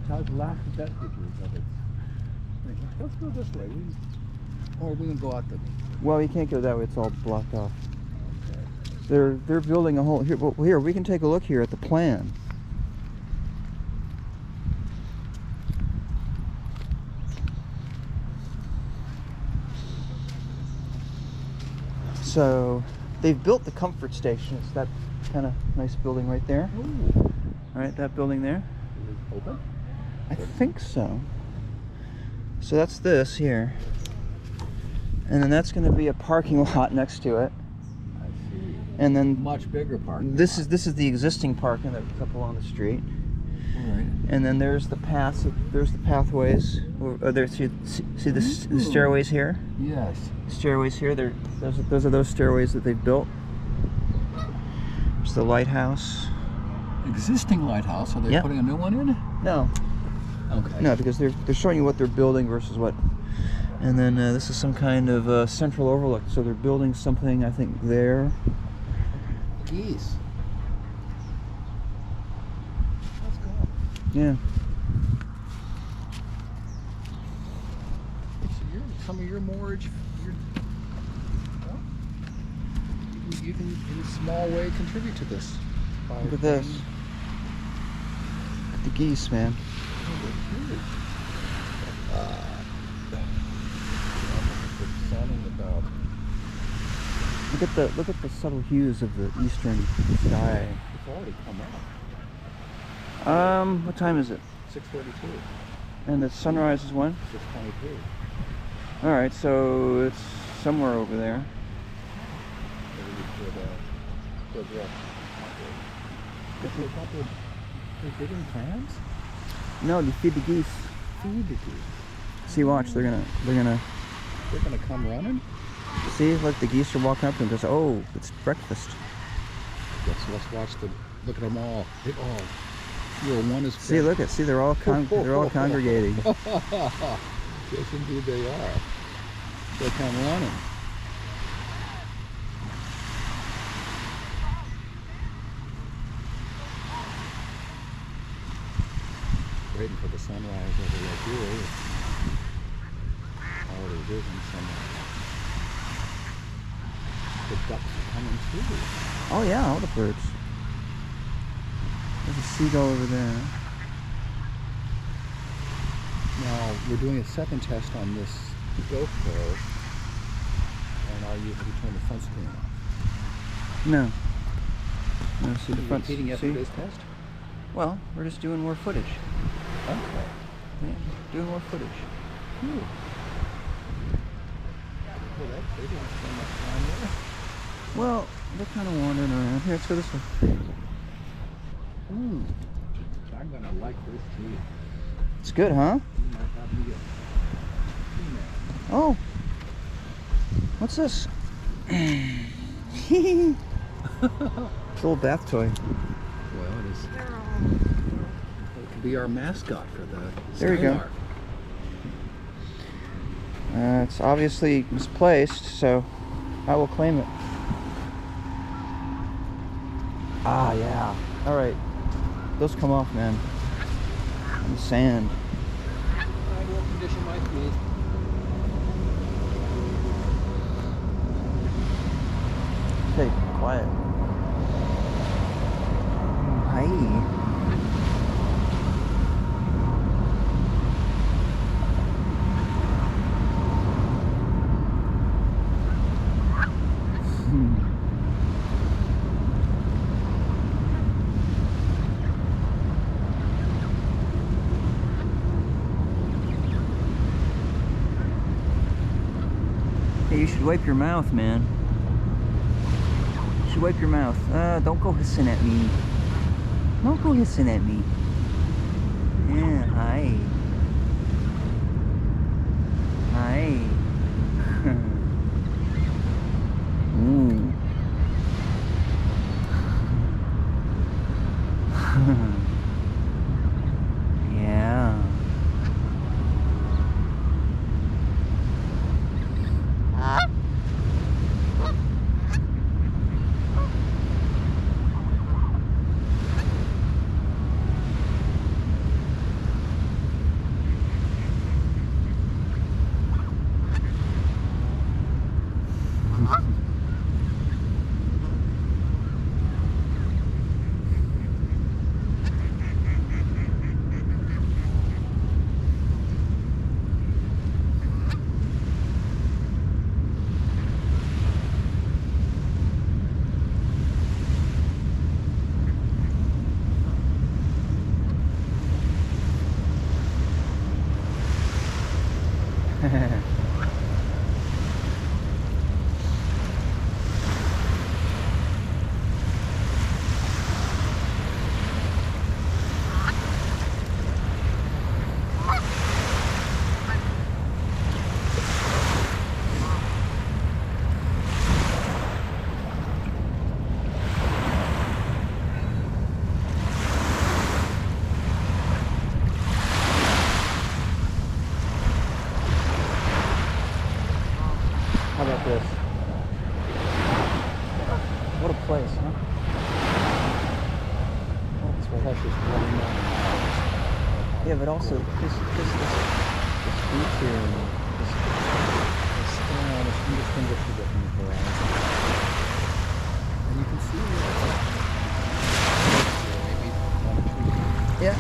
has last vestiges of its thing. Let's go this way. Or we can go out the. Well, you can't go that way. It's all blocked off. They're building a whole here. Well, here we can take a look here at the plan. So they've built the comfort station. It's that kind of nice building right there. Ooh. All right, that building there. Is it open? I think so. So that's this here. And then that's going to be a parking lot next to it. I see. And then Much bigger parking. this is the existing parking that's up along the street. All right. And then there's the paths. There's the pathways. There, see the stairways here. Yes. Stairways here. Those are those stairways that they've built. There's the lighthouse. Existing lighthouse. Are they Yep. putting a new one in? No, Okay. no, because they're showing you what they're building versus what. And then this is some kind of central overlook. So they're building something, I think, there. Geese. Let's go. Yeah. So some of your moorage, well, you can in a small way contribute to this. Look at this. Look at the geese, man. Look at the subtle hues of the eastern sky. It's already come out. What time is it? 6:42. And the sunrise is when? 6:22. All right, so it's somewhere over there. They're digging clams? No, you feed the geese. Feed the geese. See, watch. They're gonna. They're gonna come running? See, look, the geese are walking up to them. Because it's breakfast. Let's watch the. Look at them all. They all. One is. See, look at. See, they're all congregating. Yes, indeed they are. They come running. Waiting for the sunrise over like here. Already risen somewhere. The ducks are coming through. Oh yeah, all the birds. There's a seagull over there. Now we're doing a second test on this GoPro. And have you turned the front screen off? No. No, see the Are you front. repeating See? yesterday's test? Well, we're just doing more footage. Okay. Yeah, doing more footage. Cool. Well, they didn't spend much time there. Well, they're kind of wandering around. Here, let's go this way. Ooh. I'm gonna like this too. It's good, huh? You might have me get female. Oh. What's this? It's a little bath toy. Well, it is. It could be our mascot for the There you go. Skylark. It's obviously misplaced, so I will claim it. Ah, yeah. All right. Those come off, man. On the sand. I will condition my feet. Hey, quiet. Hi. Hey, you should wipe your mouth, man. You should wipe your mouth. Don't go hissing at me. Don't go hissing at me. Yeah, hi. Hi. Ooh. Yeah. How about this? What a place, huh? It's precious running down. Yeah, but also this feature and this It's indistinguishable from the horizon. And you can see maybe 1 or 2 feet. yeah.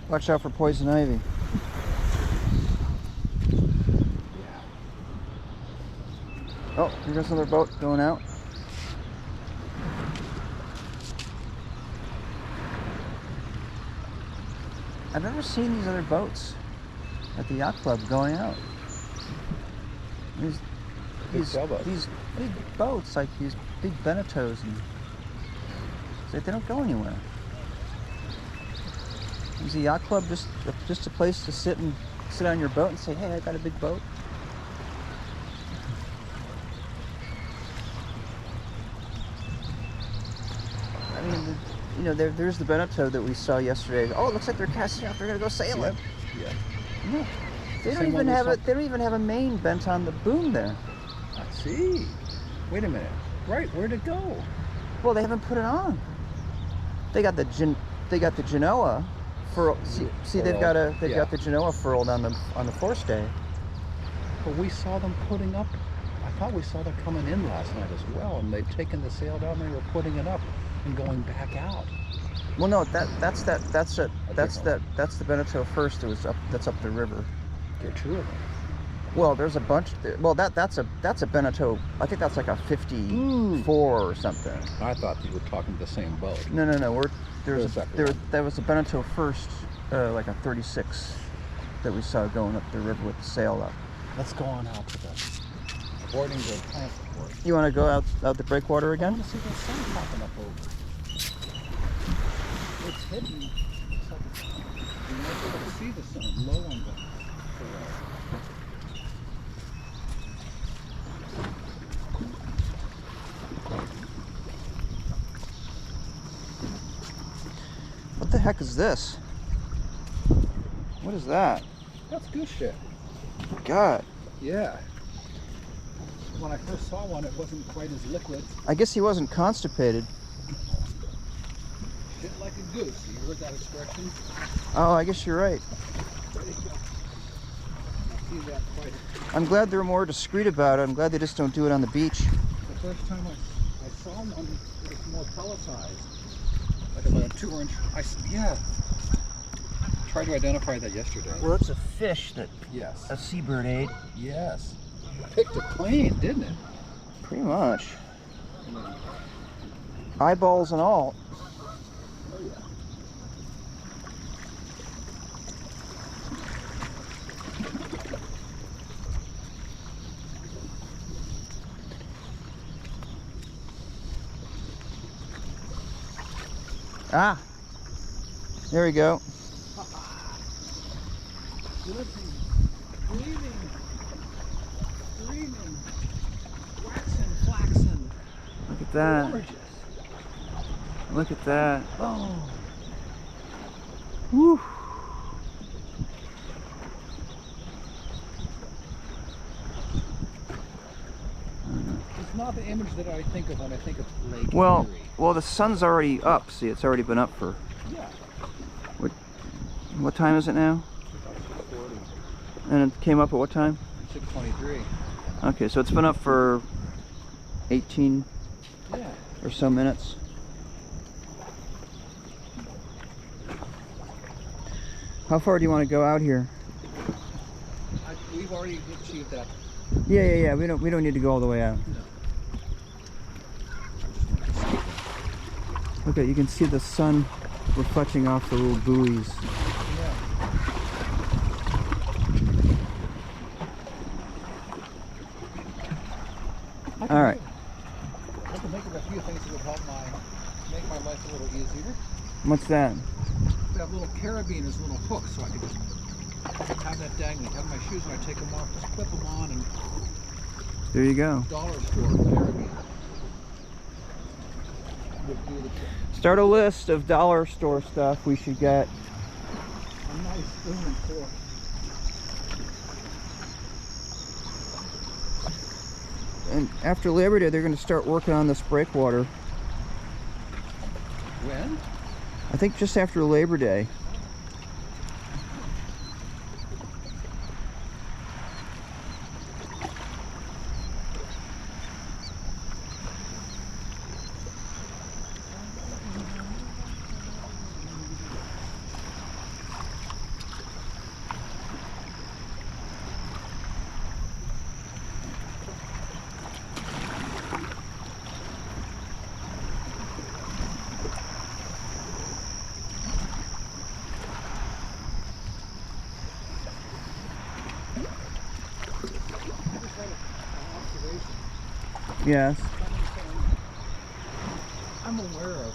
Watch out for poison ivy. Oh, here goes another boat going out. I've never seen these other boats at the yacht club going out. These big boats, like these big Beneteaus, and they don't go anywhere. Is the yacht club just a place to sit on your boat and say, "Hey, I got a big boat"? I mean, you know, there's the Beneteau that we saw yesterday. Oh, it looks like they're casting out. They're gonna go sailing. Yeah. No, they don't even have it. They don't even have a main bent on the boom there. I see. Wait a minute. Right, where'd it go? Well, they haven't put it on. They got the Genoa furled. See, they've got the Genoa furled on the forestay. But we saw them putting up. I thought we saw them coming in last night as well, and they'd taken the sail down. And they were putting it up and going back out. Well, no, that's the Beneteau first. That's up the river. There are two of them. Well, there's a bunch. Well, that's a Beneteau. I think that's like a 54 or something. I thought you were talking the same boat. No. There was a Beneteau first, like a 36, that we saw going up the river with the sail up. Let's go on out to the boarding the transport. You want to go out the breakwater again? I want to see the sun popping up over. It's hidden. It's like you're not able to see the sun low on the horizon. What the heck is this? What is that? That's goose shit. God. Yeah. When I first saw one, it wasn't quite as liquid. I guess he wasn't constipated. Shit like a goose. You heard that expression? Oh, I guess you're right. There you go. I see that quite. I'm glad they're more discreet about it. I'm glad they just don't do it on the beach. The first time I saw one, it was more pelletized. Like about a 2-inch. Yeah. Tried to identify that yesterday. Well, it's a fish that Yes. a seabird ate. Yes. Picked it clean, didn't it? Pretty much. Eyeballs and all. Oh yeah. Ah, there we go. Living, breathing, waxing, flaxing. Look at that. Gorgeous. Look at that. Oh. Woo. It's not the image that I think of when I think of Lake Well, Erie. the sun's already up. See, it's already been up for. Yeah. What time is it now? 6:40. And it came up at what time? 6:23. Okay, so it's been up for 18 Yeah. or so minutes. How far do you want to go out here? We've already achieved that. Yeah. We don't need to go all the way out. No. Okay, you can see the sun reflecting off the little buoys. All right. I can think of a few things that would help make my life a little easier. What's that? That little carabiner is a little hook, so I could just have that dangling. Have my shoes when I take them off, just clip them on, and There you go. dollar store carabiner would do the trick. Start a list of dollar store stuff we should get. A nice spoon and fork. And after Labor Day, they're going to start working on this breakwater. When? I think just after Labor Day. Yes. I'm aware of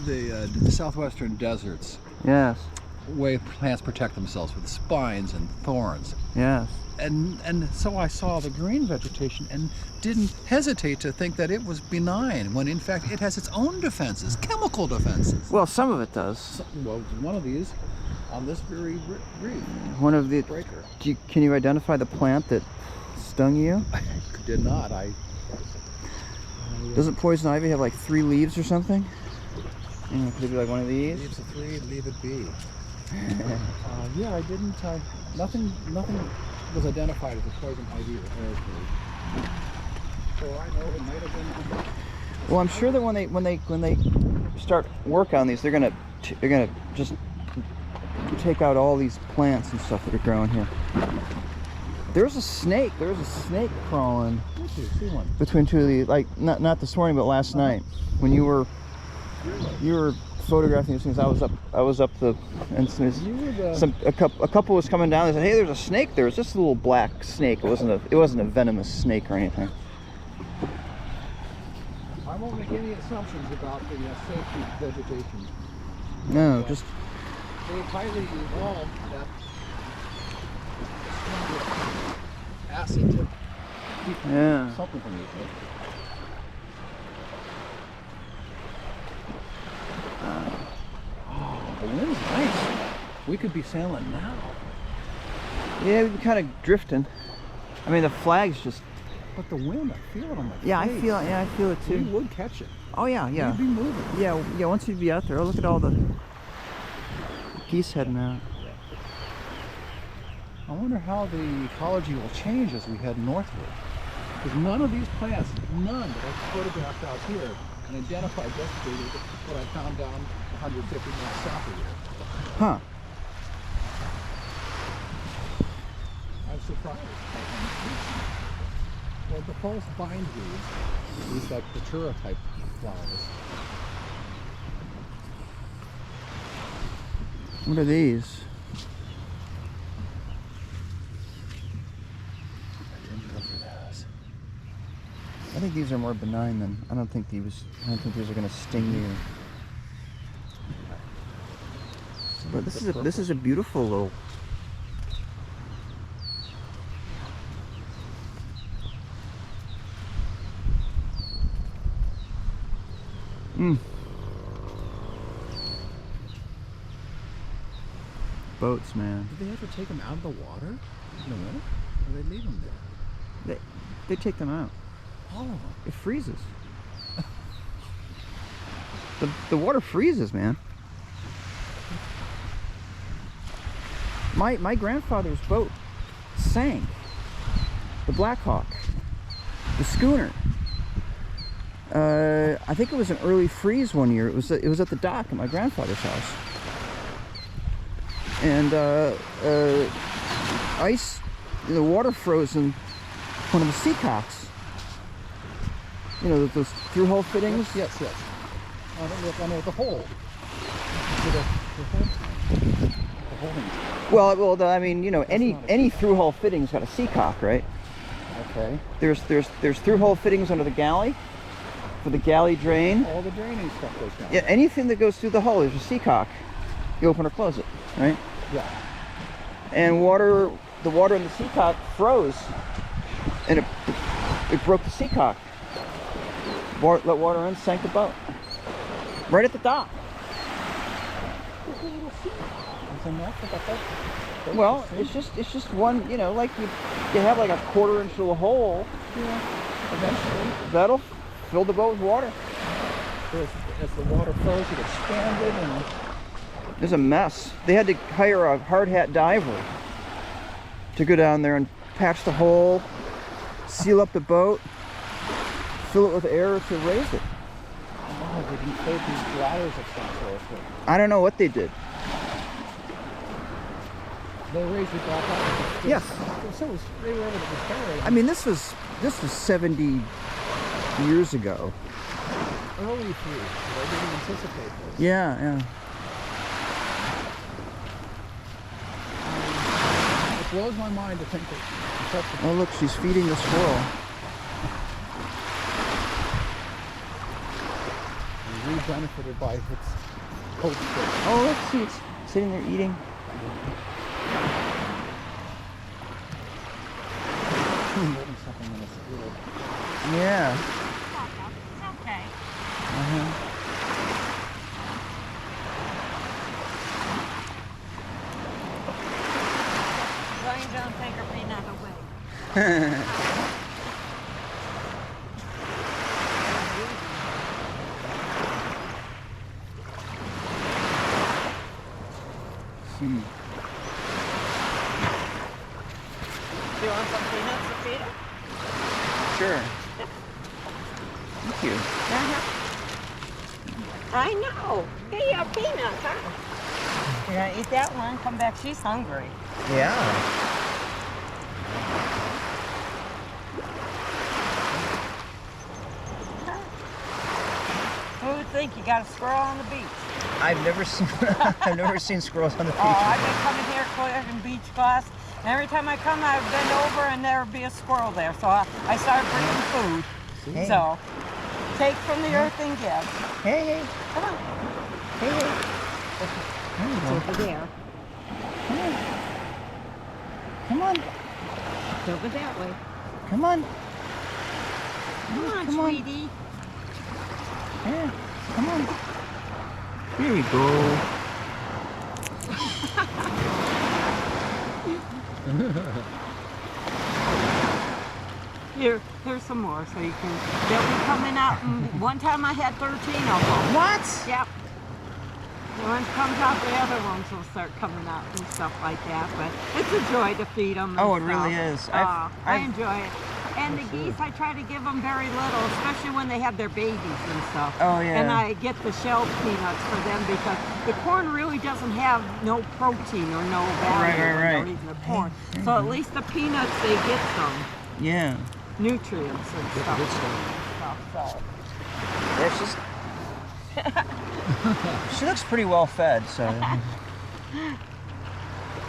the southwestern deserts, Yes. way plants protect themselves with spines and thorns. Yes. And so I saw the green vegetation and didn't hesitate to think that it was benign, when in fact it has its own defenses, chemical defenses. Well, some of it does. So, well, one of these on this very reef. One of the Breaker. Can you identify the plant that stung you? I did not. Doesn't poison ivy have like 3 leaves or something? Yeah, could it be like one of these? Leaves of 3, leave it be. Yeah, I didn't. Nothing was identified as a poison ivy or raspberry. So I know it might have been. Well, I'm sure that when they start work on these, they're gonna just take out all these plants and stuff that are growing here. There's a snake. There's a snake crawling See one. between 2 of these. Like not this morning, but last night when you were photographing these things. I was up the and a couple was coming down. They said, "Hey, there's a snake there. It's just a little black snake. It wasn't a venomous snake or anything." I won't make any assumptions about the safety of vegetation. No, just They highly evolved that acid to keep yeah. something from you. Oh, the wind's nice. We could be sailing now. Yeah, we've been kind of drifting. I mean, the flag's just. But the wind, I feel it on my Yeah, face. I feel it We too. would catch it. Oh yeah, yeah. We'd be moving. Yeah. Once you'd be out there, oh, look at all the geese heading out. I wonder how the ecology will change as we head northward. Because none of these plants, none that I photographed out here and identified yesterday with what I found down 150 miles south of here. Huh? I'm surprised. Well, the false bindweed, these like datura type flowers. What are these? I think these are more benign than. I don't think these are going to sting you. But this is a beautiful little. Boats, man. Did they ever take them out of the water in the winter? Or they leave them there? They take them out. All of them. It freezes. The water freezes, man. My grandfather's boat sank. The Black Hawk. The schooner. I think it was an early freeze one year. It was at the dock at my grandfather's house. And ice, the water froze in one of the seacocks. You know, those through-hole fittings? Yes. I know the hole. The hole. Well, I mean, you know, any through-hole fitting's got a seacock, right? Okay. There's through-hole fittings under the galley for the galley drain. All the draining stuff goes down. Yeah, anything that goes through the hull, there's a seacock. You open or close it, right? Yeah. And the water in the seacock froze, and it broke the seacock. Let water in, sank the boat. Right at the dock. Well, it's just one, you know, like you have like a 1/4 inch of a hole. Yeah. Eventually. That'll fill the boat with water. As the water froze, it expanded and. It was a mess. They had to hire a hard hat diver to go down there and patch the hole, seal up the boat, fill it with air to raise it. Oh, they inflate these bladders of some sort. I don't know what they did. They raised it back up. Yes. So they were able to repair it. I mean, this was 70 years ago. Early freeze. They didn't anticipate this. Yeah. It blows my mind to think that such a Oh, look, she's feeding the squirrel. benefited by its cold state. Oh, let's see, it's sitting there eating. Moving something in this little. Yeah. It's okay. As long as you don't take her peanut away. Do you want some peanuts to feed her? Sure. Thank you. I know. Hey, a peanut, huh? You're gonna eat that one? Come back. She's hungry. Yeah. Who would think you got a squirrel on the beach? I've never seen squirrels on the beach. Oh, I've been coming here collecting beach glass. And every time I come, I bend over and there would be a squirrel there. So I started bringing food. Hey. So take from the earth and give. Hey, hey. Come on. Hey, hey. It's over there. Come on. It's over that way. Come on. Come on, Come on. sweetie. Yeah. Come on. There you go. Here's some more so you can, they'll be coming out. And one time I had 13 of them. What? Yep. The ones comes out, the other ones will start coming out and stuff like that. But it's a joy to feed them. Oh, it really is. I I've- enjoy it. And the geese, I try to give them very little, especially when they have their babies and stuff. Oh, yeah. And I get the shelled peanuts for them because the corn really doesn't have no protein or no value Right, when they're right. eating the corn. So at least the peanuts, they get some Yeah. nutrients and stuff. So. Yeah, she looks pretty well fed, so.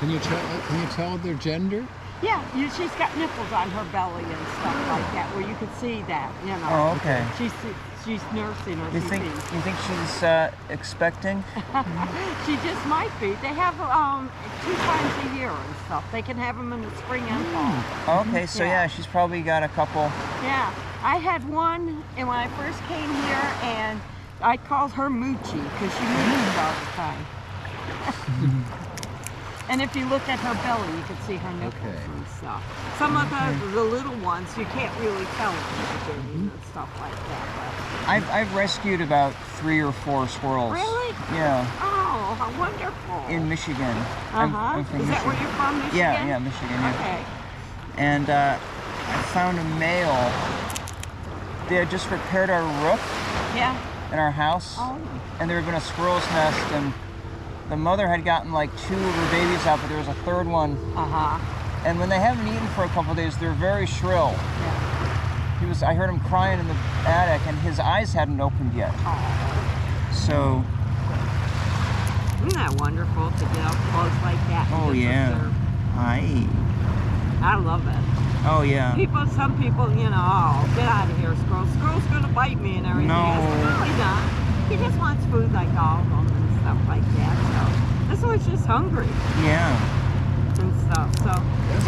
Can you tell their gender? Yeah, she's got nipples on her belly and stuff like that, where you can see that, you know. Oh, okay. She's nursing her. You think she's expecting? She just might be. They have 2 times a year and stuff. They can have them in the spring and fall. Okay, so yeah, she's probably got a couple. Yeah, I had one, and when I first came here, and I called her Moochie because she mooched all the time. And if you look at her belly, you can see her nipples and stuff. Some of the little ones, you can't really tell them and stuff like that. But. I've rescued about 3 or 4 squirrels. Really? Yeah. Oh, how wonderful. In Michigan. I'm from Is that Michigan. where you're from, Michigan? Yeah, Michigan. Yeah. Okay. And I found a male. They had just repaired our roof Yeah. in our house, Oh. and there had been a squirrel's nest, and the mother had gotten like 2 of her babies out, but there was a 3rd one. And when they haven't eaten for a couple of days, they're very shrill. Yeah. I heard him crying in the attic, and his eyes hadn't opened yet. Oh. So. Isn't that wonderful to get up close like that? And Oh just yeah. observe? Hi. I love it. Oh yeah. Some people, you know, oh, get out of here, squirrel. Squirrel's gonna bite me and everything. No. I said, no, he's not. He just wants food like all of them and stuff like that. So this one's just hungry Yeah. and stuff. So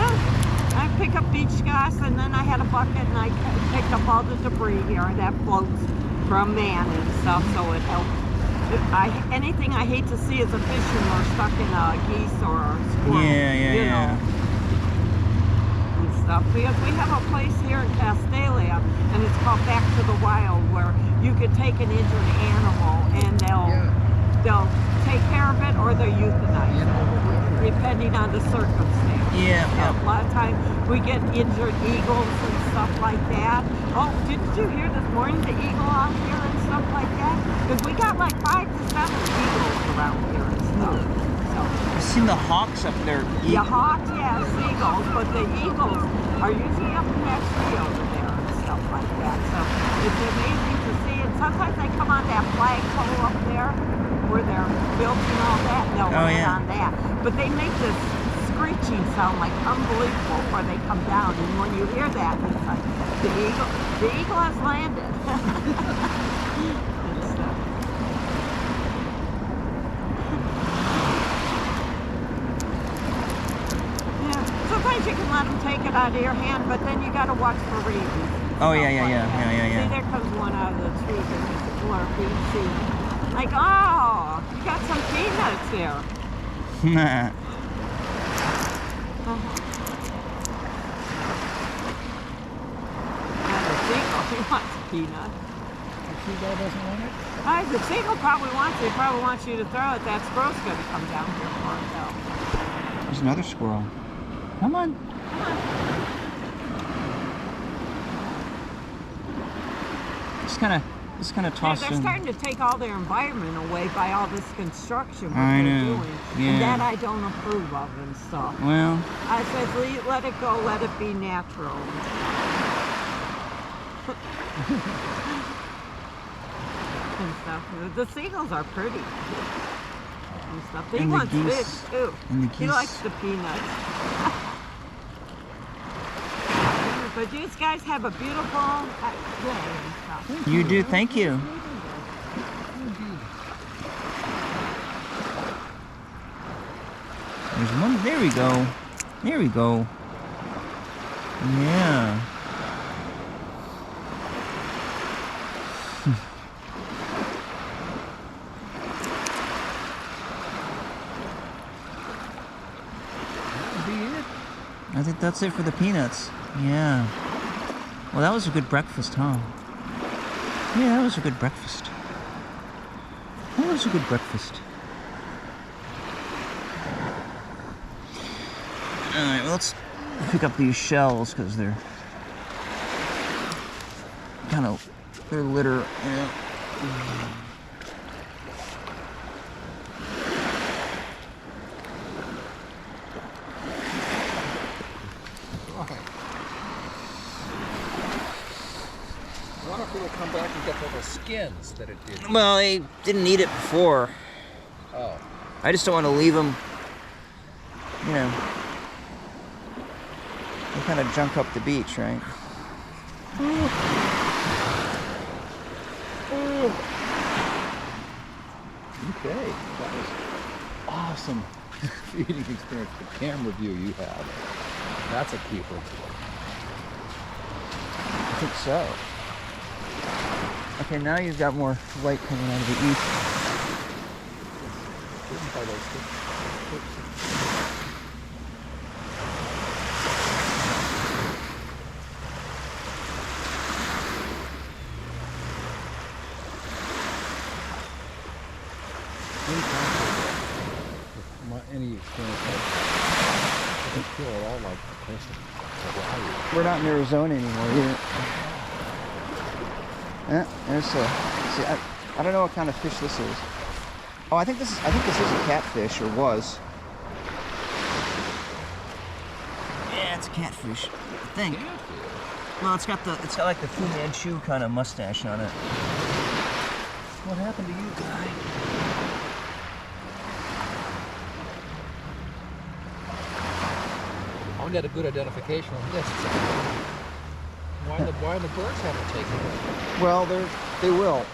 yeah, I pick up beach glass, and then I had a bucket and I picked up all the debris here that floats from man and stuff. So it helps. Anything I hate to see is a fisherman stuck in a geese or a squirrel. You know. And stuff, because we have a place here in Castalia, and it's called Back to the Wild, where you could take an injured animal and they'll take care of it or they'll euthanize it, depending on the circumstance. Yeah. A lot of times we get injured eagles and stuff like that. Oh, didn't you hear this morning the eagle out here and stuff like that? Because we got like 5 to 7 eagles around here and stuff. I've seen the hawks up there. Yeah, hawks, yeah, seagulls, but the eagles are usually up in that tree over there and stuff like that. So it's amazing to see. And sometimes they come on that flagpole up there where they're built and all that, and they'll land on that. But they make this screeching sound like unbelievable before they come down. And when you hear that, it's like the eagle has landed. And stuff. out of your hand, but then you got to watch for rabies. Oh, Stuff yeah. See, there comes one out of the tree. There's a slurpee. See, like, oh, you got some peanuts here. The seagull, he wants a peanut. The seagull doesn't want it? The seagull probably wants it. He probably wants you to throw it. That squirrel's going to come down here for it, though. There's another squirrel. Come on. Just kind of toss They're in. starting to take all their environment away by all this construction what I they're know. doing. Yeah. And that I don't approve of and stuff. Well, I said, let it go, let it be natural. And stuff. The seagulls are pretty. And stuff. He And the wants geese. fish too. And the He geese. likes the peanuts. But you guys have a beautiful day and stuff. you do. Thank you. There's one. There we go. There we go. Yeah. I think that's it for the peanuts. Yeah. Well, that was a good breakfast, huh? Yeah, that was a good breakfast. That was a good breakfast. Alright, well, let's pick up these shells because they're they're litter. Yeah. I wonder if it'll come back and get the skins that it did. Well, they didn't eat it before. Oh. I just don't want to leave them, you know. They kind of junk up the beach, right? Okay, that was awesome feeding experience. The camera view you have. That's a keeper. I think so. Okay, now you've got more light coming out of the east. Hidden by those things. Any experience, I don't feel at all like the person. We're not in Arizona anymore either. There's a. See, I don't know what kind of fish this is. Oh, I think this is a catfish, or was. Yeah, it's a catfish. I think. Well, it's got like the Fu Manchu kind of mustache on it. What happened to you, guy? I'll get a good identification on this. Why the birds haven't taken it? Well, they will.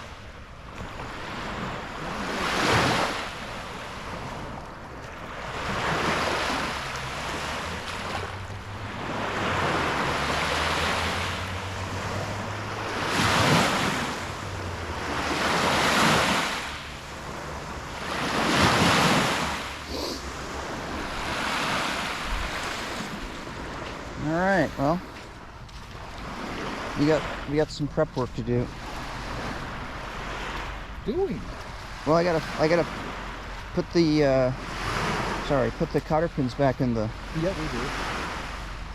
All right, well, we got some prep work to do. Doing? Well, I gotta put the put the cotter pins back in the Yeah, we do.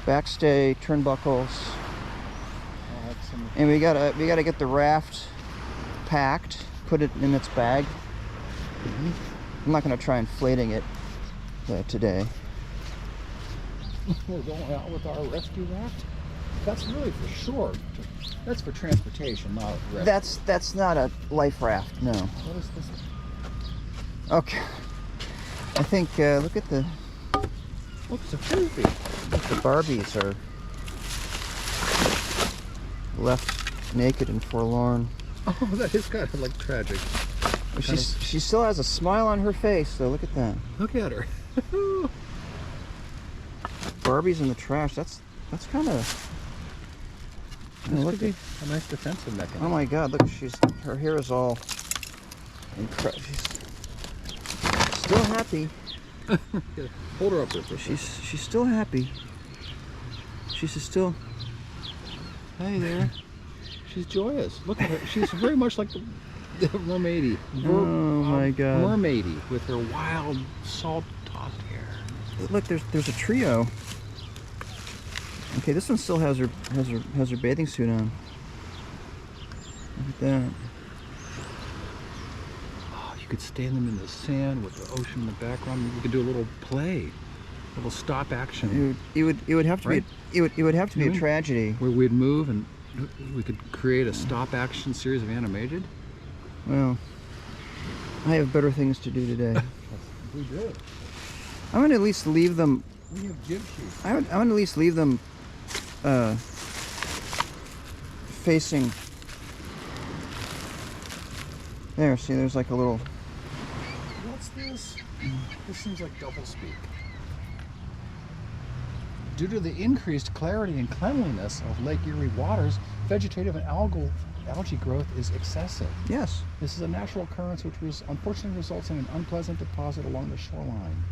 backstay turnbuckles, I'll have some. and we gotta get the raft packed, put it in its bag. I'm not gonna try inflating it today. We're going out with our rescue raft. That's really for sure. That's for transportation, not rescue. That's not a life raft, no. What is this? Okay. I think look at the Look, it's a frisbee. the Barbies are left naked and forlorn. Oh, that is kind of like tragic. But she still has a smile on her face, so look at that. Look at her. Barbie's in the trash. That's That's kind of. This could be a nice defensive mechanism. Oh my God! Look, her hair is all incredible. She's still happy. Hold her up there. She's still happy. She's still. Hey there. She's joyous. Look at her. She's very much like the mermaidy. Oh my God. Mermaidy with her wild, salt-tossed hair. Look, there's a trio. Okay, this one still has her bathing suit on. Look at that. Oh, you could stand them in the sand with the ocean in the background. We could do a little play, a little stop action. It would have to Right? be it would have to be a tragedy. Where we'd move and we could create a stop action series of animated. Well, I have better things to do today. We do. I'm gonna at least leave them. We have jib sheets. I'm gonna at least leave them facing. There, see, there's like a little. What's this? This seems like doublespeak. Due to the increased clarity and cleanliness of Lake Erie waters, vegetative and algae growth is excessive. Yes. This is a natural occurrence which unfortunately results in an unpleasant deposit along the shoreline.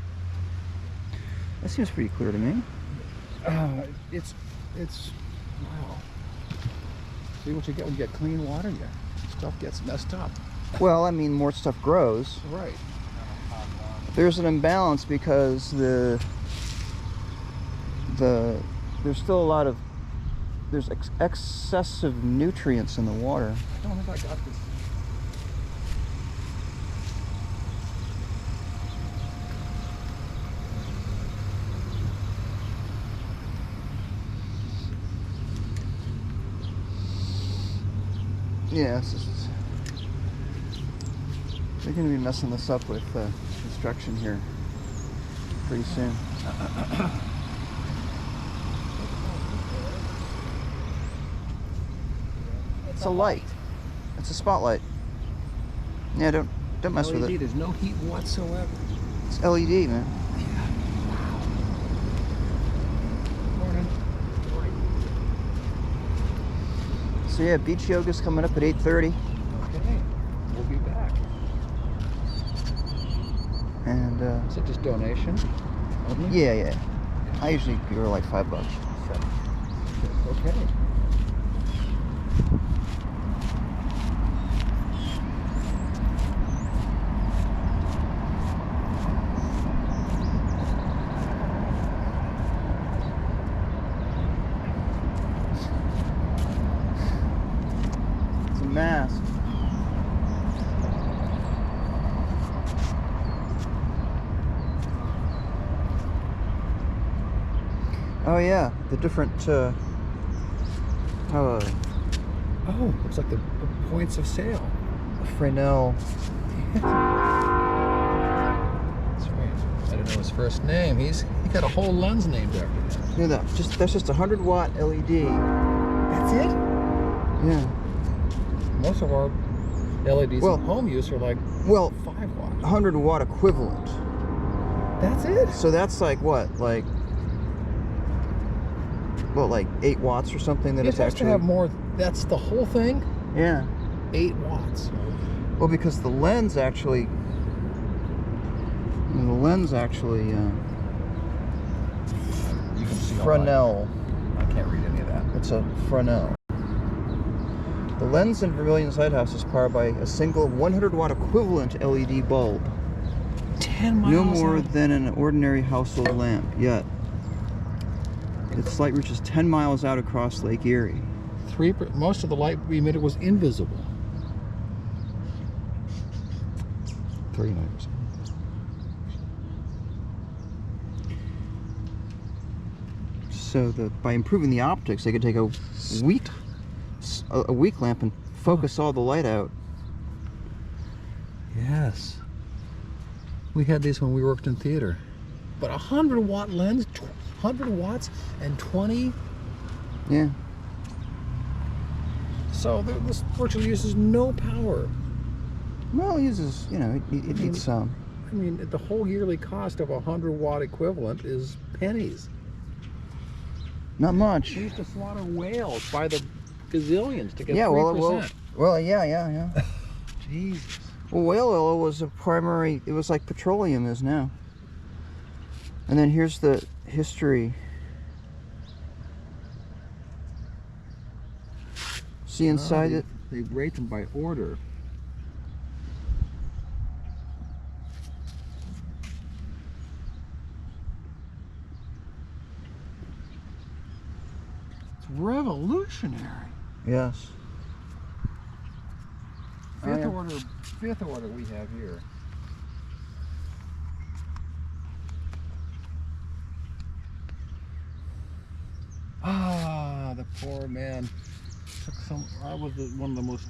That seems pretty clear to me. It's wow. See what you get when you get clean water? Stuff gets messed up. Well, I mean, more stuff grows. Right. There's an imbalance because there's still a lot of excessive nutrients in the water. I don't think I got this. Yeah, they're going to be messing this up with construction here pretty soon. It's a light. It's a spotlight. Yeah, don't mess with LED, it. there's no heat whatsoever. It's LED, man. Morning. So yeah, beach yoga's coming up at 8:30. Okay, we'll be back. And Is it just donation? Only? yeah. I usually give her like $5. Okay. It's a mask. Oh yeah, the different Oh, looks like the points of sail. Fresnel. That's right. I didn't know his first name. He got a whole lens named after him. Look at that. That's just a 100-watt LED. That's it? Yeah. Most of our LEDs Well- in home use are like Well, 5 watts. 100-watt equivalent. That's it? So that's like what? Like 8 watts or something that It it's has actually. to have more. That's the whole thing? Yeah. 8 watts. Well, because the lens actually. You You can see all Fresnel. that. I can't read any of that. It's a Fresnel. The lens in Vermilion's lighthouse is powered by a single 100-watt equivalent LED bulb. 10 miles No more out. than an ordinary household lamp, yet its light reaches 10 miles out across Lake Erie. Most of the light we emitted was invisible. 39%. So by improving the optics, they could take a weak lamp and focus all the light out. Yes. We had these when we worked in theater. But a 100-watt lens, 100 watts and 20. Yeah. So this virtually uses no power. Well, it uses, it needs some. I mean, the whole yearly cost of a 100-watt equivalent is pennies. Not much. We used to slaughter whales by the gazillions to get Yeah, 3%. well, yeah. Jesus. Well, whale oil was a primary, it was like petroleum is now. And then here's the history. See inside it? They rate them by order. It's revolutionary. Yes. Oh, yeah. Fifth order we have here. Ah, the poor man. I was one of the most.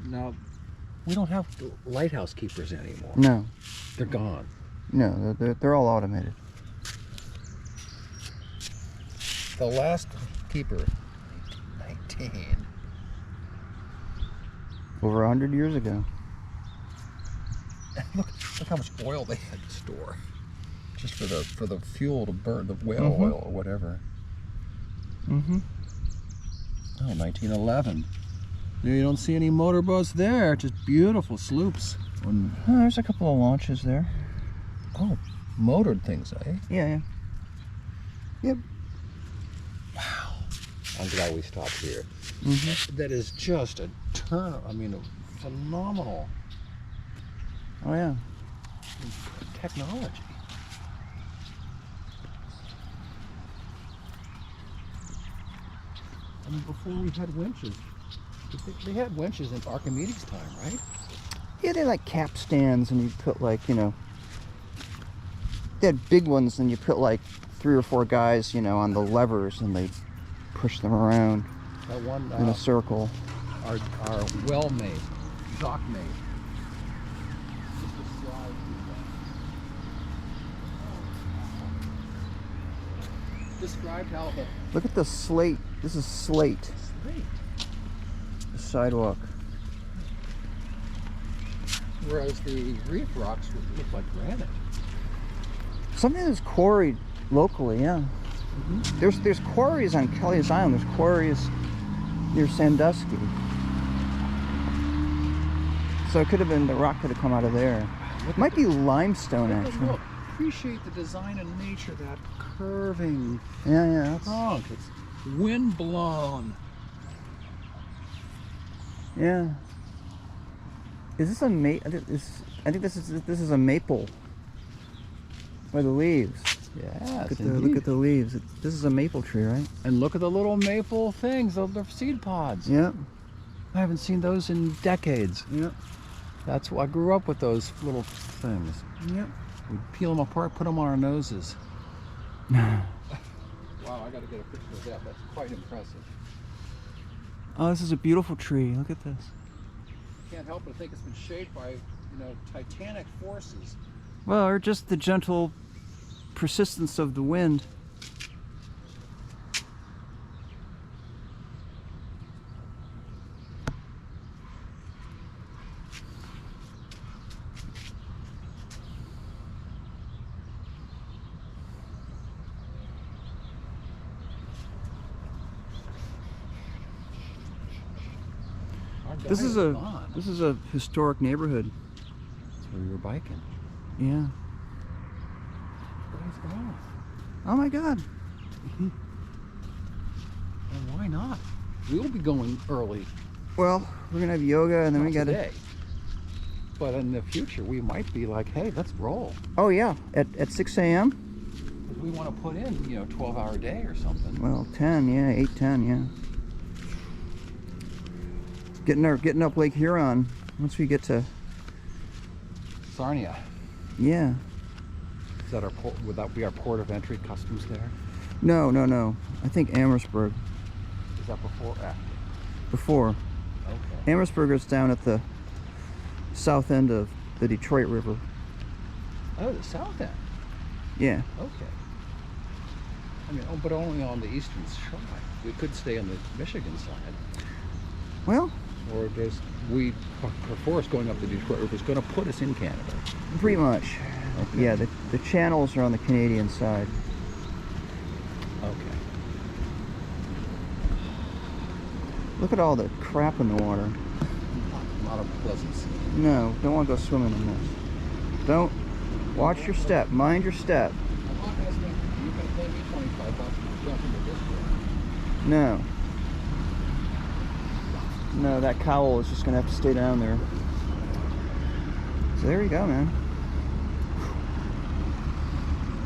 Now, we don't have lighthouse keepers anymore. No. They're gone. No, they're all automated. The last keeper, 19. Over 100 years ago. Look how much oil they had to store, just for the fuel to burn the whale oil or whatever. Mm-hmm. Oh, 1911. You don't see any motorboats there, just beautiful sloops. Oh, there's a couple of launches there. Oh, motored things, eh? Yeah. Yep. Wow. I'm glad we stopped here. Mm-hmm. That is just a turn, phenomenal Oh, yeah. technology. I mean, before we had winches, they had winches in Archimedes' time, right? Yeah, they're like capstans, and you put like, they had big ones, and you put like 3 or 4 guys, on the levers, and they push them around That one in a circle. our well made, dock made. Just a slide through that. Described how the Look at the slate. This is slate. slate, The sidewalk. whereas the reef rocks would look like granite. Something that's quarried locally, yeah. There's quarries on Kelly's Island. There's quarries near Sandusky. So it could have been, the rock could have come out of there. It might be limestone, actually. Look, appreciate the design and nature, that curving Yeah. trunk. It's wind blown. Yeah. Is this a I think this is a maple. By the leaves. Yes, Look at the leaves. This is a maple tree, right? And look at the little maple things, the seed pods. Yeah. I haven't seen those in decades. Yeah. That's why I grew up with those little things. Yep. We'd peel them apart, put them on our noses. Wow, I got to get a picture of that. That's quite impressive. Oh, this is a beautiful tree. Look at this. Can't help but think it's been shaped by, titanic forces. Well, or just the gentle persistence of the wind. This is a historic neighborhood. That's where we were biking. Yeah. What is going on? Oh my God. And why not? We'll be going early. Well, we're gonna have yoga, and then Not we gotta. today. But in the future, we might be like, hey, let's roll. Oh yeah, at 6 a.m. We want to put in, 12-hour day or something. Well, 10, yeah, 8, 10, yeah. Getting up Lake Huron once we get to. Sarnia. Yeah. Is that our port? Would that be our port of entry? Customs there? No. I think Amherstburg. Is that before or after? Before. Okay. Amherstburg is down at the south end of the Detroit River. Oh, the south end. Yeah. Okay. But only on the eastern side. We could stay on the Michigan side. Well, Or forest going up the Detroit River is going to put us in Canada. pretty much. Okay. Yeah, the channels are on the Canadian side. Okay. Look at all the crap in the water. A lot of pleasants. No, don't want to go swimming in this. Don't. Watch your step. Mind your step. I'm not going to spend, you can pay me $25 to jump into this pool. No. No, that cowl is just going to have to stay down there. So there you go, man.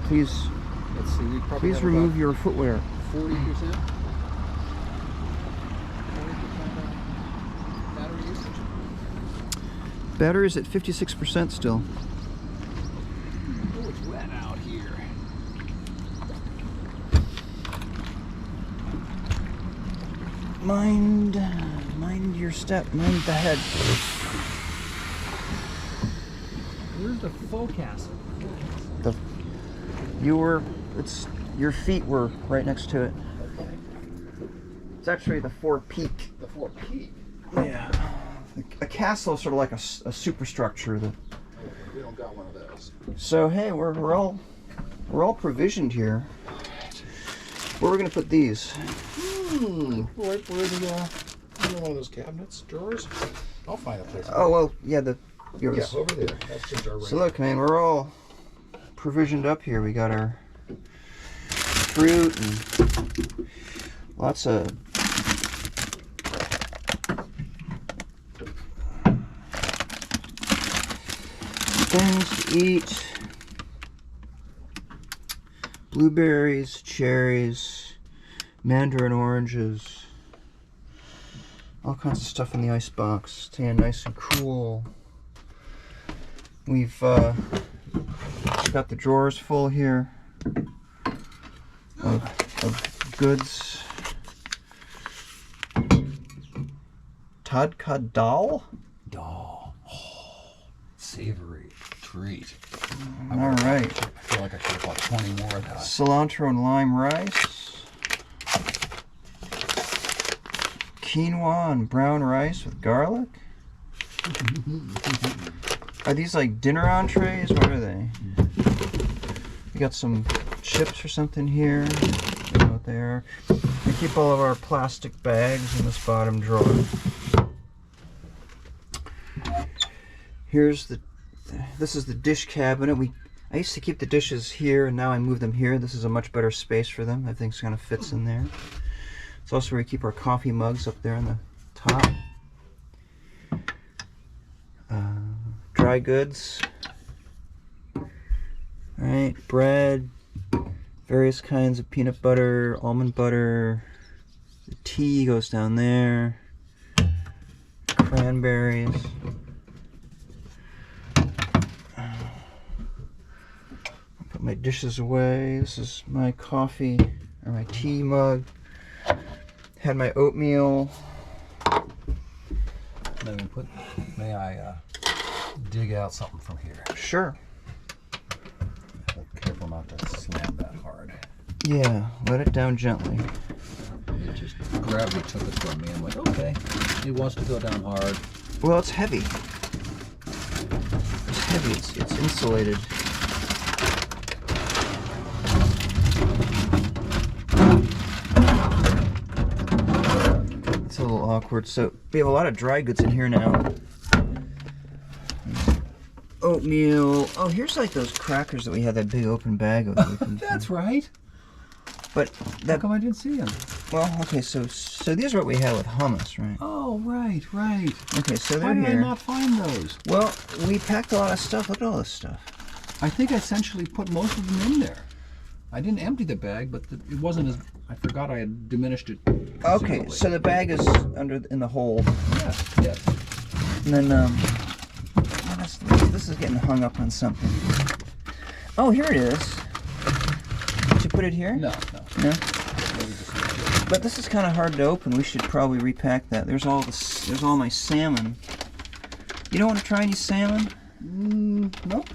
Please, Let's see, we probably please have remove about your footwear. 40%. 40% battery usage. Battery's at 56% still. Oh, it's wet out here. Mind your step. Mind the head. Where's the forecast? Your feet were right next to it. Okay. It's actually the forepeak. The forepeak. Yeah. A castle is sort of like a superstructure. We don't got one of those. So hey, we're all provisioned here. Where are we gonna put these? Right where one of those cabinets, drawers. I'll find a place. Oh well, yeah, yours. Yeah, over there. That's just our So look, man, we're all provisioned up here. We got our fruit and lots of things to eat. Blueberries, cherries, mandarin oranges, all kinds of stuff in the ice box, staying nice and cool. We've got the drawers full here of goods. Tadka dal? Dal. Oh, savory treat. All right. I feel like I could have bought 20 more of that. Cilantro and lime rice. Quinoa and brown rice with garlic. Are these like dinner entrees? What are they? We got some chips or something here. I don't know what they are. We keep all of our plastic bags in this bottom drawer. This is the dish cabinet. I used to keep the dishes here, and now I move them here. This is a much better space for them. Everything kind of fits in there. It's also where we keep our coffee mugs up there on the top. Dry goods. Alright, bread, various kinds of peanut butter, almond butter. The tea goes down there. Cranberries. Put my dishes away. This is my coffee or my tea mug. Had my oatmeal. May I dig out something from here? Sure. Careful not to slam that hard. Yeah, let it down gently. It just gravity took it from me. I'm like, okay, he wants to go down hard. Well, it's heavy. It's heavy. It's insulated. It's a little awkward. So we have a lot of dry goods in here now. Oatmeal. Oh, here's like those crackers that we had that big open bag of. That's right. But How come I didn't see them? well, okay. So these are what we had with hummus, right? Oh, right. Okay, so Why they're did I here. not find those? Well, we packed a lot of stuff. Look at all this stuff. I think I essentially put most of them in there. I didn't empty the bag, but it wasn't as. I forgot I had diminished it. Okay, considerably. so the bag is in the hold. Yes. And then, this is getting hung up on something. Oh, here it is. Did you put it here? No. No? But this is kind of hard to open. We should probably repack that. There's all my salmon. You don't want to try any salmon? Nope.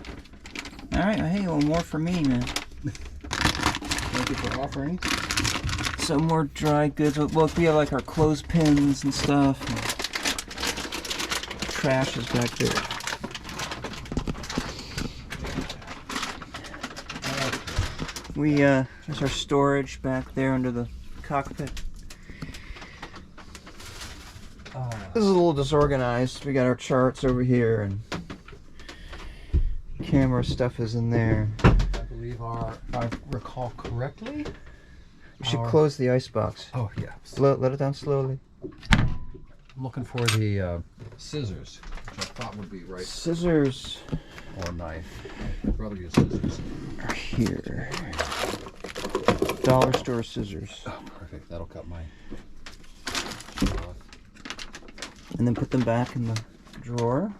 All right, well, hey, well, more for me, man. Thank you for offering. Some more dry goods. Well, we have like our clothespins and stuff. Trash is back there. There's our storage back there under the cockpit. little disorganized. We got our charts over here, and camera stuff is in there. I believe if I recall correctly, You should close the icebox. Oh yeah. Let it down slowly. I'm looking for the scissors, which I thought would be right. Scissors Or a knife. I'd rather use scissors. are here. Dollar store scissors. Oh, perfect. That'll cut my. And then put them back in the drawer.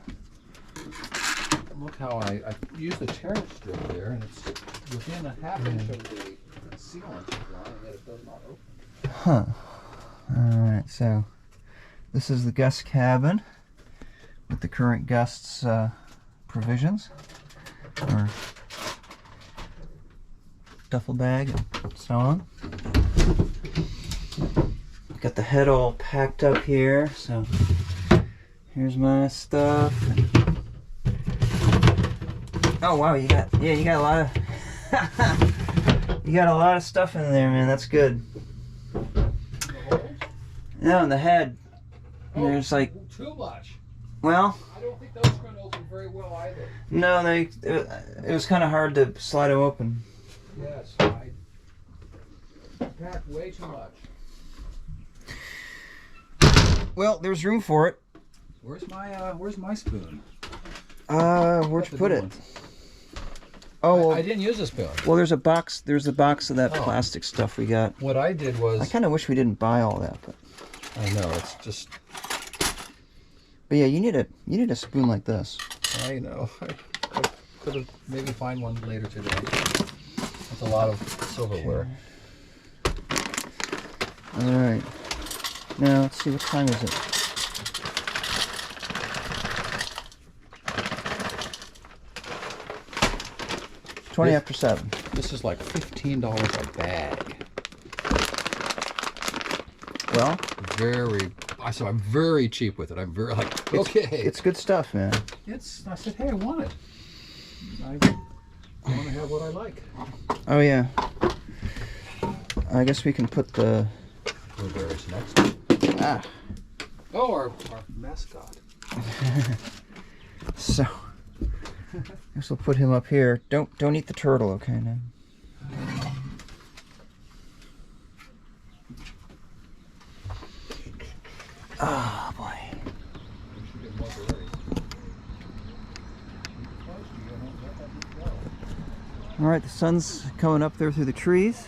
Look how I used the tariff strip there, and it's within a half inch of the sealant line, and yet it does not open. Huh. Alright, so this is the guest cabin with the current guest's provisions, or duffel bag and so on. Got the head all packed up here, so here's my stuff. Oh wow, you got a lot of you got a lot of stuff in there, man. That's good. No, in the head. There's like Too much. Well, I don't think those are going to open very well either. no, it was kind of hard to slide them open. Yes, I packed way too much. Well, there's room for it. Where's my spoon? Where'd you put it? Oh, well, I didn't use a spoon. well, there's a box. There's a box of that plastic stuff we got. What I did was I kind of wish we didn't buy all that, but I know it's just yeah, you need a spoon like this. I know. I could have maybe find one later today. That's a lot of silverware. All right. Now let's see, what time is it? Twenty after 7. This is like $15 a bag. Well, So I'm very cheap with it. I'm very like, okay. It's good stuff, man. I said, hey, I want it. I want to have what I like. Oh yeah. I guess we can put the Blueberries next. ah. Oh, our mascot. So, I guess we'll put him up here. Don't eat the turtle, okay? Now. Oh boy. All right, the sun's coming up there through the trees.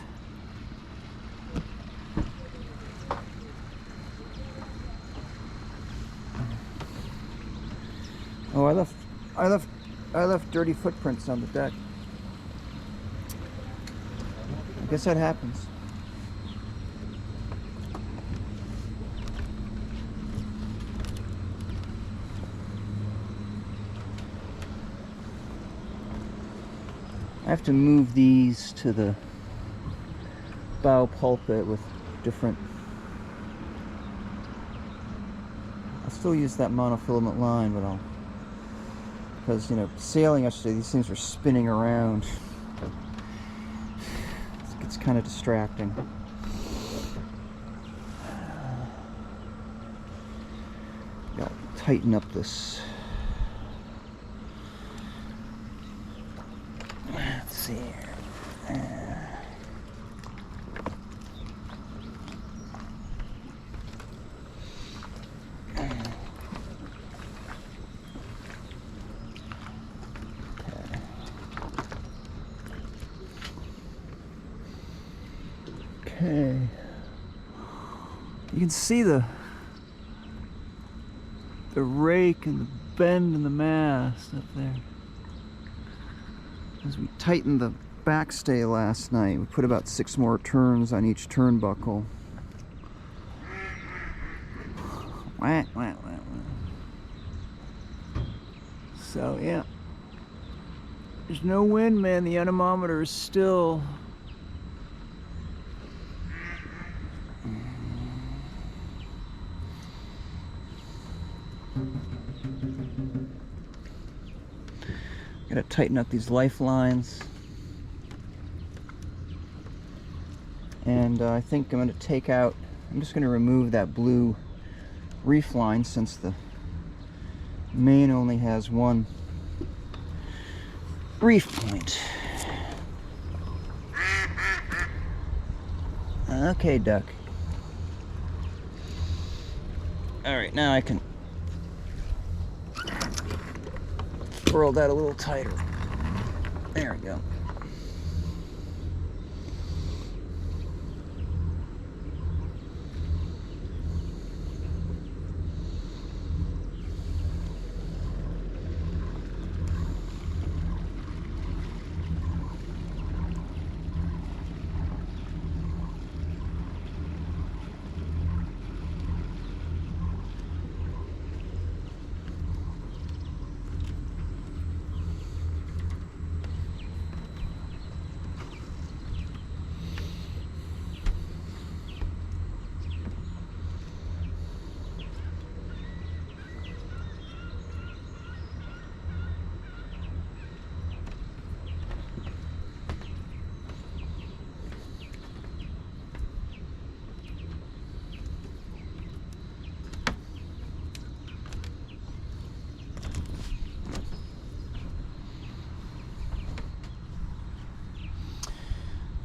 Oh, I left dirty footprints on the deck. I guess that happens. I have to move these to the bow pulpit with different. I'll still use that monofilament line, but because, you know, sailing yesterday, these things are spinning around. It's kind of distracting. I'll tighten up this. Let's see here. Okay. You can see the rake and the bend in the mast up there. As we tightened the backstay last night, we put about 6 more turns on each turnbuckle. Wah, wah, wah, wah. So yeah, there's no wind, man. The anemometer is still. Gotta tighten up these lifelines. And I think I'm gonna take out, I'm just gonna remove that blue reef line, since the main only has one reef point. Okay, duck. Alright, now I can furl that a little tighter. There we go.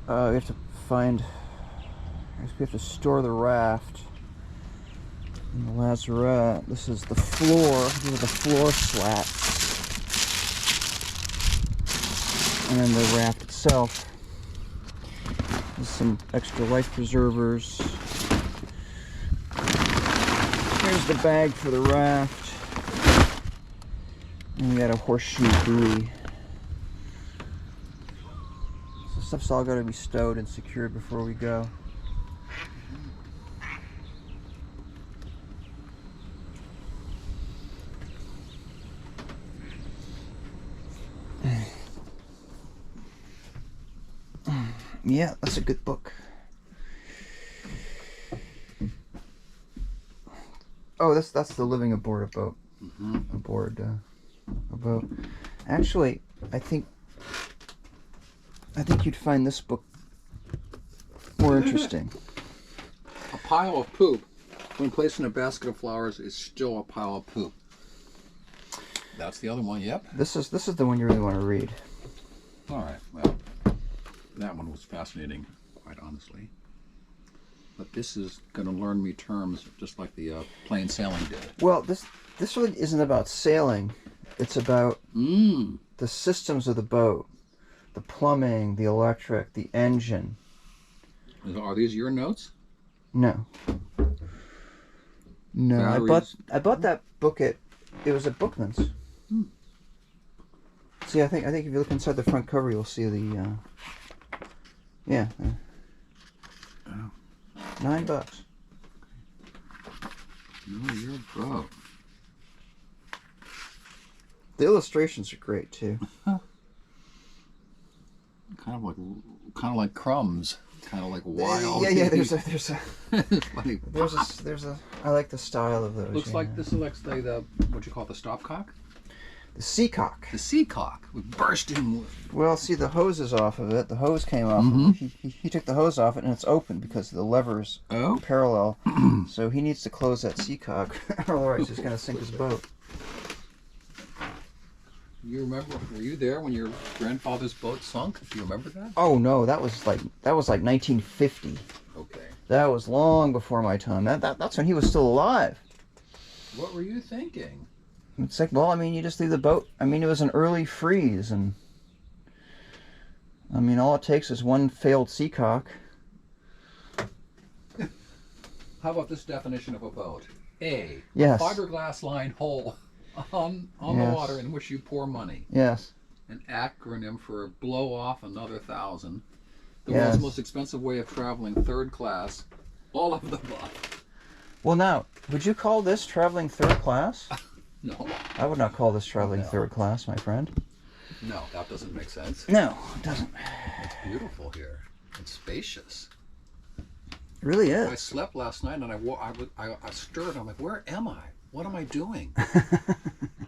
We have to find, I guess we have to store the raft in the lazarette. This is the floor. These are the floor slats. And then the raft itself. There's some extra life preservers. Here's the bag for the raft. And we got a horseshoe buoy. Stuff's all got to be stowed and secured before we go. Yeah, that's a good book. Oh, that's the living aboard a boat. Aboard a boat. Actually, I think you'd find this book more interesting. A pile of poop, when placed in a basket of flowers, is still a pile of poop. That's the other one. Yep. This is the one you really want to read. All right. Well, that one was fascinating, quite honestly. But this is going to learn me terms just like the plain sailing did. Well, this really isn't about sailing. It's about the systems of the boat. The plumbing, the electric, the engine. Are these your notes? No. No, Batteries. I bought that book it was at Bookman's. See, I think if you look inside the front cover, you'll see the Oh. $9. No, your boat. The illustrations are great too. Kind of like crumbs. Kind of like wild. Yeah. There's a Funny. there's a. I like the style of those. Looks like this looks like the what you call it, the stopcock, the seacock. the seacock with bursting. Well, see, the hose is off of it. The hose came off. He took the hose off it, and it's open because the lever's parallel. So he needs to close that seacock, otherwise he's going to sink his boat. You remember? Were you there when your grandfather's boat sunk? Do you remember that? Oh no, that was like 1950. Okay. That was long before my time. That's when he was still alive. What were you thinking? It's like, well, I mean, you just leave the boat. I mean, it was an early freeze, and I mean, all it takes is one failed seacock. How about this definition of a boat? A Yes. fiberglass lined hole on the Yes. water in which you pour money. Yes. An acronym for blow off another 1,000. The Yes. world's most expensive way of traveling, third class. All of the above. Well, now, would you call this traveling third class? No, I would not call this traveling No. third class, my friend. no, that doesn't make sense. No, it doesn't. It's beautiful here. It's spacious. It really I is. slept last night and I stirred. I'm like, where am I? What am I doing?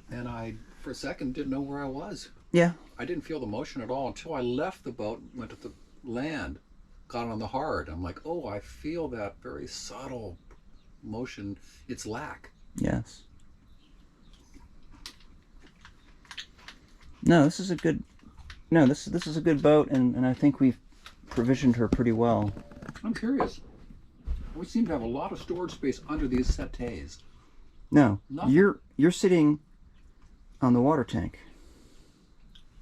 And I, for a second, didn't know where I was. Yeah. I didn't feel the motion at all until I left the boat, went to the land, got on the hard. I'm like, oh, I feel that very subtle motion, its lack. Yes. No, this is a good. No, this is a good boat, and I think we've provisioned her pretty well. I'm curious. We seem to have a lot of storage space under these settees. No, Nothing. you're sitting on the water tank.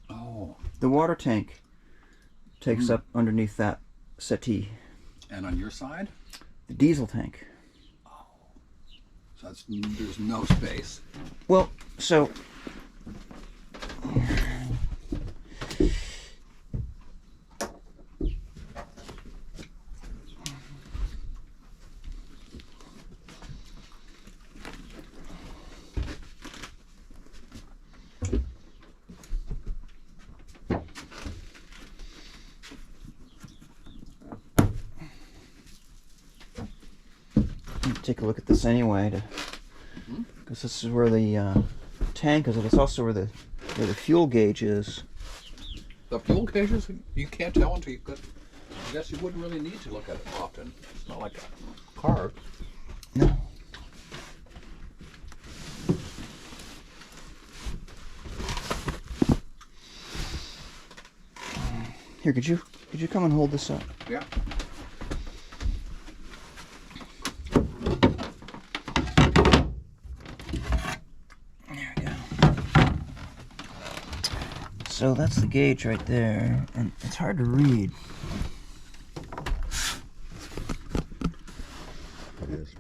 Oh. The water tank takes up underneath that settee. And on your side? The diesel tank. So there's no space. Well, so take a look at this anyway, because this is where the tank is, and it's also where the fuel gauge is. The fuel gauges, you can't tell until you've got. I guess you wouldn't really need to look at it often. It's not like a car. No. Here, could you come and hold this up? Yeah. There we go. So that's the gauge right there, and it's hard to read. It is.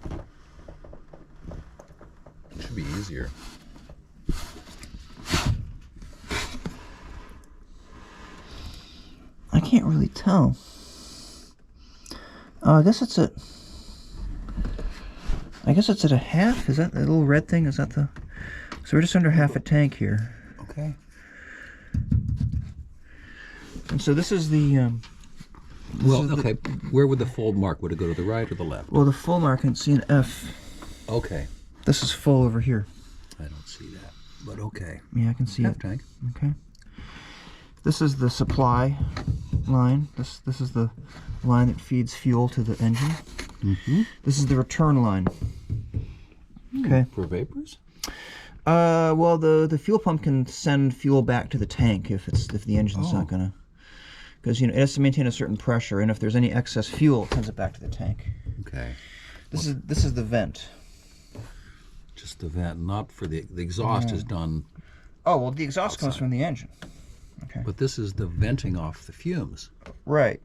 It should be easier. I can't really tell. I guess it's at. I guess it's at a half. Is that the little red thing? Is that the? So we're just under half a tank here. Okay. And so this is the. Well, okay. Where would the full mark? Would it go to the right or the left? Well, the full mark, I can see an F. Okay. This is full over here. I don't see that, but okay. Yeah, I can see Half it. tank. Okay. This is the supply line. This is the line that feeds fuel to the engine. Mm-hmm. This is the return line. Okay. For vapors? Well, the fuel pump can send fuel back to the tank if the engine's not gonna, because it has to maintain a certain pressure, and if there's any excess fuel, it sends it back to the tank. Okay. This is the vent. Just the vent, not for the exhaust is done. Oh well, the exhaust comes Outside. from the engine. Okay. But this is the venting off the fumes. Right.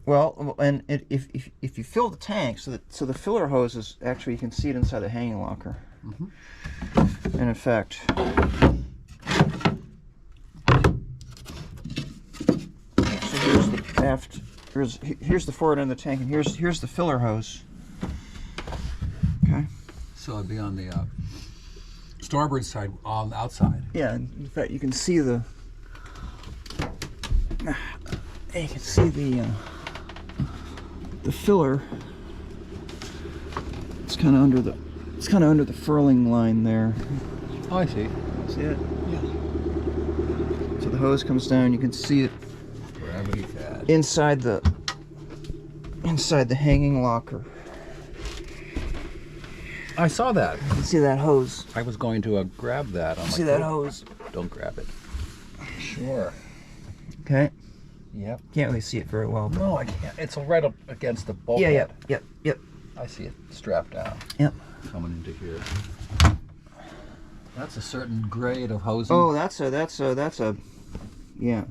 Well, and if you fill the tank, so the filler hose is actually, you can see it inside the hanging locker. Mm-hmm. And in fact, so here's the aft. Here's the forward end of the tank, and here's the filler hose. Okay. So it'd be on the starboard side, on the outside. Yeah, and in fact, you can see the. You can see the filler. It's kind of under the furling line there. Oh, I see. See it? Yeah. So the hose comes down. You can see it Gravity fed. inside the hanging locker. I saw that. You can see that hose. I was going to grab that. I'm See like, that "Oh, hose? Don't grab it. Sure. Okay. Yep. Can't really see it very well. But No, I can't. It's right up against the yeah, bulkhead. yep. I see it strapped down. Yep. Coming into here. That's a certain grade of hosing. Oh, that's a yeah.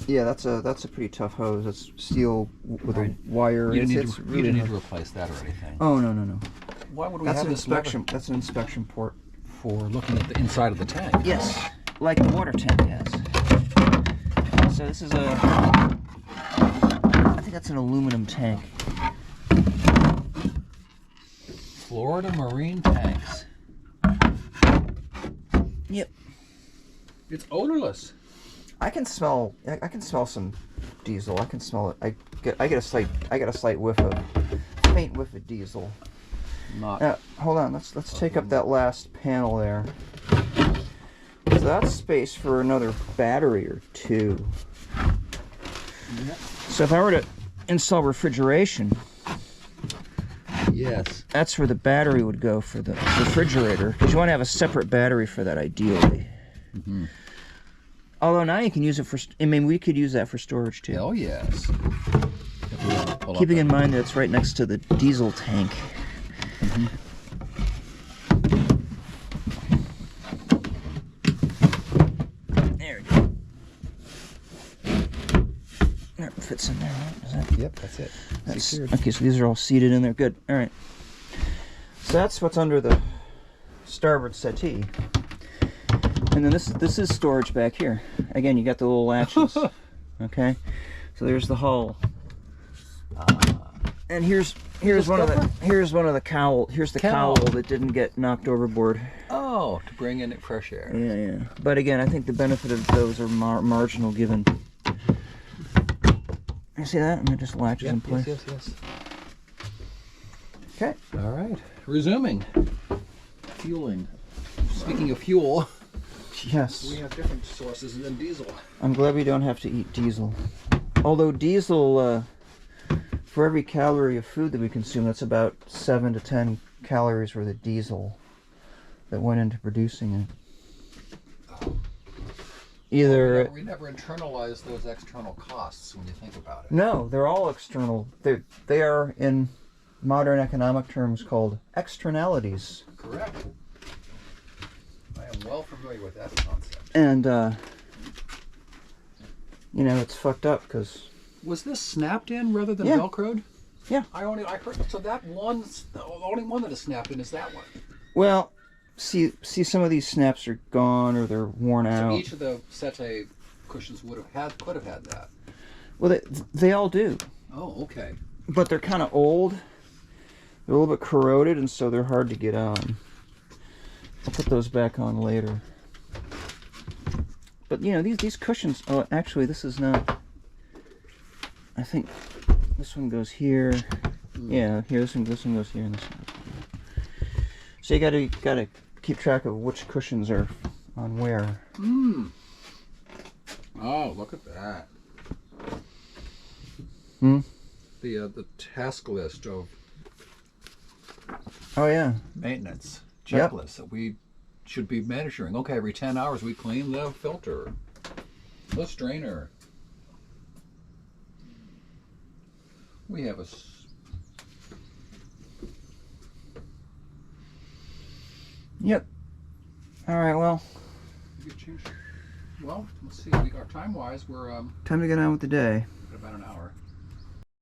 Yeah, that's a pretty tough hose. That's steel with Right. a wire. You didn't, It's need, to, really you didn't need tough. to replace that or anything. Oh no. Why would we That's have an this lever inspection. That's an inspection port. for looking at the inside of the tank? Yes, like the water tank has. So this is I think that's an aluminum tank. Florida Marine Tanks. Yep. It's odorless. I can smell some diesel. I can smell it. I get a slight whiff of faint whiff of diesel. Not. Hold on. Let's take up that last panel there. So that's space for another battery or two. So if I were to install refrigeration, Yeah. Yes. That's where the battery would go for the refrigerator, because you want to have a separate battery for that ideally. Mm-hmm. Although now you can use it for, I mean, we could use that for storage too. Hell yes. Keeping in mind that it's right next to the diesel tank. Mm-hmm. There we go. There, it fits in there, right? Is that? Yep, that's it. That's, okay, so these are all seated in there. Good. All right. So that's what's under the starboard settee. And then this is storage back here. Again, you got the little latches. Okay. So there's the hull. And here's one of the cowl. Here's the cowl that didn't get knocked overboard. Oh, to bring in fresh air. Yeah, yeah. But again, I think the benefit of those are marginal given. You see that? And it just latches in place. Yes. Okay. All right. Resuming. Fueling. Speaking of fuel, Yes. we have different sources than diesel. I'm glad we don't have to eat diesel. Although diesel, for every calorie of food that we consume, that's about 7 to 10 calories worth of diesel that went into producing it. Either We never internalize those external costs when you think about it. no, they're all external. They are in modern economic terms called externalities. Correct. I am well familiar with that concept. And you know, it's fucked up because Was this snapped in rather than Yeah. Velcroed? Yeah. I heard so that one's the only one that is snapped in is that one. well, see some of these snaps are gone or they're worn So out. each of the settee cushions could have had that. Well, they all do, Oh, okay. but they're kind of old. They're a little bit corroded, and so they're hard to get on. I'll put those back on later. But you know, these cushions. Oh, actually, this is not. I think this one goes here. Yeah, here. This one goes here, and this one goes here. So you gotta keep track of which cushions are on where. Oh, look at that. The task list of Oh yeah. maintenance Yep. checklist that we should be measuring. Okay, every 10 hours we clean the filter, the strainer. We have a Yep. All right. Well, well, let's see. Our time-wise, we're time to get on with the day. at about an hour.